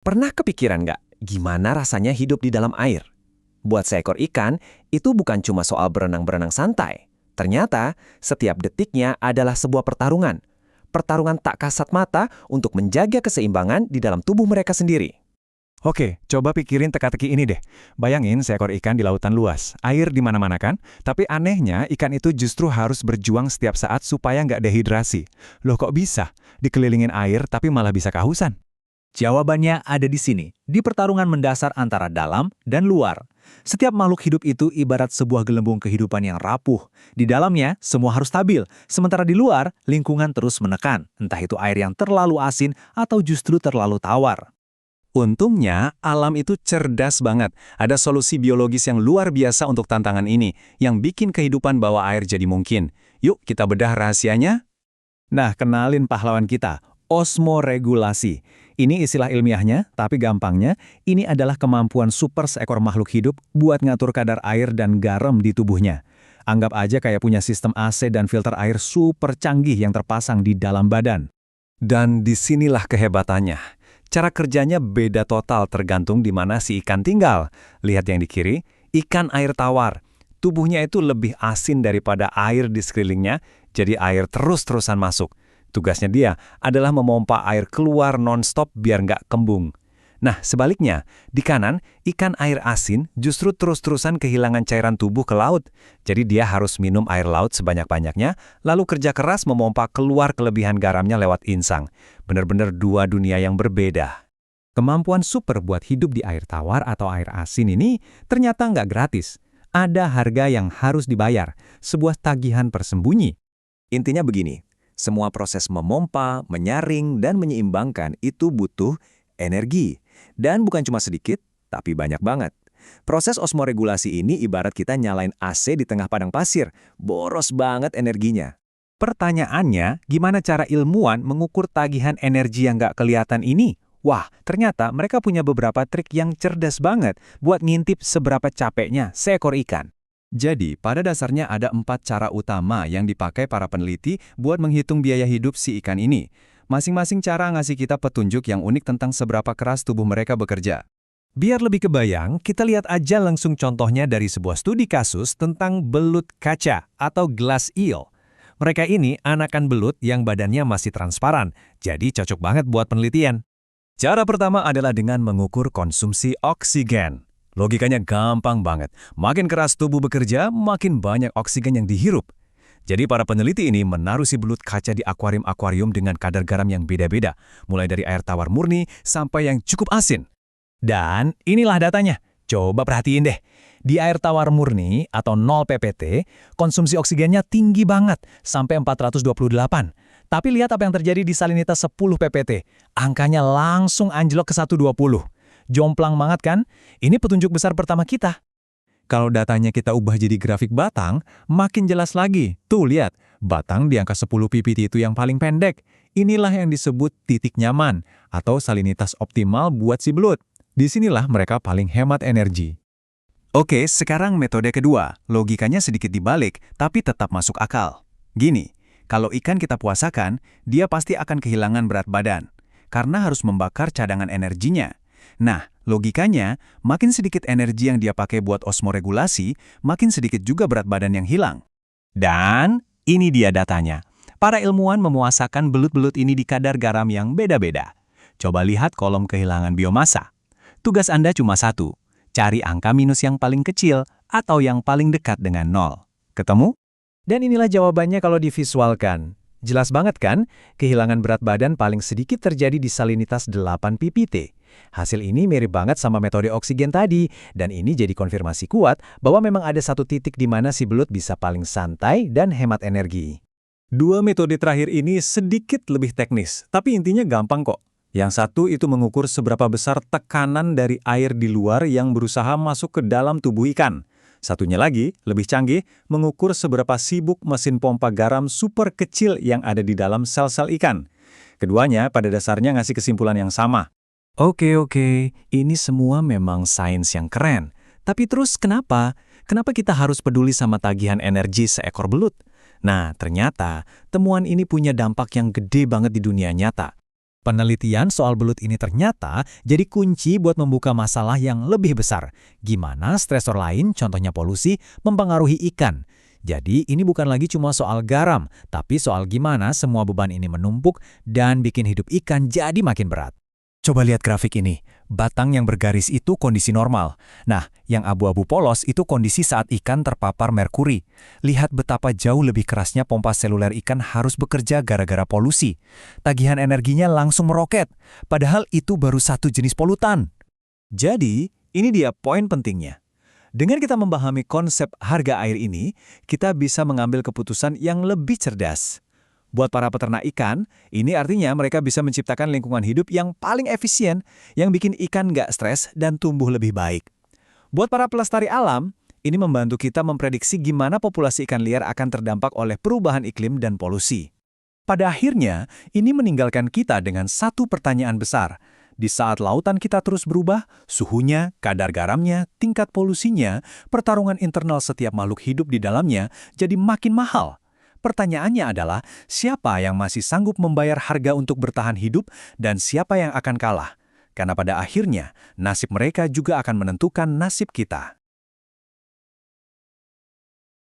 Pernah kepikiran nggak gimana rasanya hidup di dalam air? Buat seekor ikan, itu bukan cuma soal berenang-berenang santai. Ternyata, setiap detiknya adalah sebuah pertarungan. Pertarungan tak kasat mata untuk menjaga keseimbangan di dalam tubuh mereka sendiri. Oke, coba pikirin teka-teki ini deh. Bayangin seekor ikan di lautan luas, air di mana-mana kan? Tapi anehnya, ikan itu justru harus berjuang setiap saat supaya nggak dehidrasi. Loh kok bisa? Dikelilingin air tapi malah bisa kehausan? Jawabannya ada di sini, di pertarungan mendasar antara dalam dan luar. Setiap makhluk hidup itu ibarat sebuah gelembung kehidupan yang rapuh. Di dalamnya, semua harus stabil, sementara di luar, lingkungan terus menekan, entah itu air yang terlalu asin atau justru terlalu tawar. Untungnya, alam itu cerdas banget. Ada solusi biologis yang luar biasa untuk tantangan ini, yang bikin kehidupan bawah air jadi mungkin. Yuk, kita bedah rahasianya. Nah, kenalin pahlawan kita, osmoregulasi. Ini istilah ilmiahnya, tapi gampangnya, ini adalah kemampuan super seekor makhluk hidup buat ngatur kadar air dan garam di tubuhnya. Anggap aja kayak punya sistem AC dan filter air super canggih yang terpasang di dalam badan. Dan disinilah kehebatannya. Cara kerjanya beda total tergantung di mana si ikan tinggal. Lihat yang di kiri, ikan air tawar. Tubuhnya itu lebih asin daripada air di sekelilingnya, jadi air terus-terusan masuk. Tugasnya dia adalah memompa air keluar non-stop biar nggak kembung. Nah, sebaliknya, di kanan, ikan air asin justru terus-terusan kehilangan cairan tubuh ke laut. Jadi dia harus minum air laut sebanyak-banyaknya, lalu kerja keras memompa keluar kelebihan garamnya lewat insang. Benar-benar dua dunia yang berbeda. Kemampuan super buat hidup di air tawar atau air asin ini ternyata nggak gratis. Ada harga yang harus dibayar, sebuah tagihan tersembunyi. Intinya begini, semua proses memompa, menyaring, dan menyeimbangkan itu butuh energi. Dan bukan cuma sedikit, tapi banyak banget. Proses osmoregulasi ini ibarat kita nyalain AC di tengah padang pasir. Boros banget energinya. Pertanyaannya, gimana cara ilmuwan mengukur tagihan energi yang nggak kelihatan ini? Wah, ternyata mereka punya beberapa trik yang cerdas banget buat ngintip seberapa capeknya seekor ikan. Jadi, pada dasarnya ada 4 cara utama yang dipakai para peneliti buat menghitung biaya hidup si ikan ini. Masing-masing cara ngasih kita petunjuk yang unik tentang seberapa keras tubuh mereka bekerja. Biar lebih kebayang, kita lihat aja langsung contohnya dari sebuah studi kasus tentang belut kaca atau glass eel. Mereka ini anakan belut yang badannya masih transparan, jadi cocok banget buat penelitian. Cara pertama adalah dengan mengukur konsumsi oksigen. Logikanya gampang banget. Makin keras tubuh bekerja, makin banyak oksigen yang dihirup. Jadi para peneliti ini menaruh si belut kaca di akuarium-akuarium dengan kadar garam yang beda-beda, mulai dari air tawar murni sampai yang cukup asin. Dan inilah datanya. Coba perhatiin deh. Di air tawar murni atau 0 ppt, konsumsi oksigennya tinggi banget, sampai 428. Tapi lihat apa yang terjadi di salinitas 10 ppt. Angkanya langsung anjlok ke 120. Jomplang banget kan? Ini petunjuk besar pertama kita. Kalau datanya kita ubah jadi grafik batang, makin jelas lagi. Tuh lihat, batang di angka 10 ppt itu yang paling pendek. Inilah yang disebut titik nyaman atau salinitas optimal buat si belut. Disinilah mereka paling hemat energi. Oke, sekarang metode kedua. Logikanya sedikit dibalik, tapi tetap masuk akal. Gini, kalau ikan kita puasakan, dia pasti akan kehilangan berat badan. Karena harus membakar cadangan energinya. Nah, logikanya, makin sedikit energi yang dia pakai buat osmoregulasi, makin sedikit juga berat badan yang hilang. Dan ini dia datanya. Para ilmuwan memuasakan belut-belut ini di kadar garam yang beda-beda. Coba lihat kolom kehilangan biomasa. Tugas Anda cuma satu, cari angka minus yang paling kecil atau yang paling dekat dengan 0. Ketemu? Dan inilah jawabannya kalau divisualkan. Jelas banget kan? Kehilangan berat badan paling sedikit terjadi di salinitas 8 ppt. Hasil ini mirip banget sama metode oksigen tadi, dan ini jadi konfirmasi kuat bahwa memang ada satu titik di mana si belut bisa paling santai dan hemat energi. Dua metode terakhir ini sedikit lebih teknis, tapi intinya gampang kok. Yang satu itu mengukur seberapa besar tekanan dari air di luar yang berusaha masuk ke dalam tubuh ikan. Satunya lagi, lebih canggih, mengukur seberapa sibuk mesin pompa garam super kecil yang ada di dalam sel-sel ikan. Keduanya pada dasarnya ngasih kesimpulan yang sama. Oke, ini semua memang sains yang keren. Tapi terus kenapa? Kenapa kita harus peduli sama tagihan energi seekor belut? Nah, ternyata temuan ini punya dampak yang gede banget di dunia nyata. Penelitian soal belut ini ternyata jadi kunci buat membuka masalah yang lebih besar. Gimana stresor lain, contohnya polusi, mempengaruhi ikan. Jadi ini bukan lagi cuma soal garam, tapi soal gimana semua beban ini menumpuk dan bikin hidup ikan jadi makin berat. Coba lihat grafik ini. Batang yang bergaris itu kondisi normal. Nah, yang abu-abu polos itu kondisi saat ikan terpapar merkuri. Lihat betapa jauh lebih kerasnya pompa seluler ikan harus bekerja gara-gara polusi. Tagihan energinya langsung meroket, padahal itu baru satu jenis polutan. Jadi, ini dia poin pentingnya. Dengan kita memahami konsep harga air ini, kita bisa mengambil keputusan yang lebih cerdas. Buat para peternak ikan, ini artinya mereka bisa menciptakan lingkungan hidup yang paling efisien, yang bikin ikan nggak stres dan tumbuh lebih baik. Buat para pelestari alam, ini membantu kita memprediksi gimana populasi ikan liar akan terdampak oleh perubahan iklim dan polusi. Pada akhirnya, ini meninggalkan kita dengan satu pertanyaan besar. Di saat lautan kita terus berubah, suhunya, kadar garamnya, tingkat polusinya, pertarungan internal setiap makhluk hidup di dalamnya jadi makin mahal. Pertanyaannya adalah, siapa yang masih sanggup membayar harga untuk bertahan hidup dan siapa yang akan kalah? Karena pada akhirnya, nasib mereka juga akan menentukan nasib kita.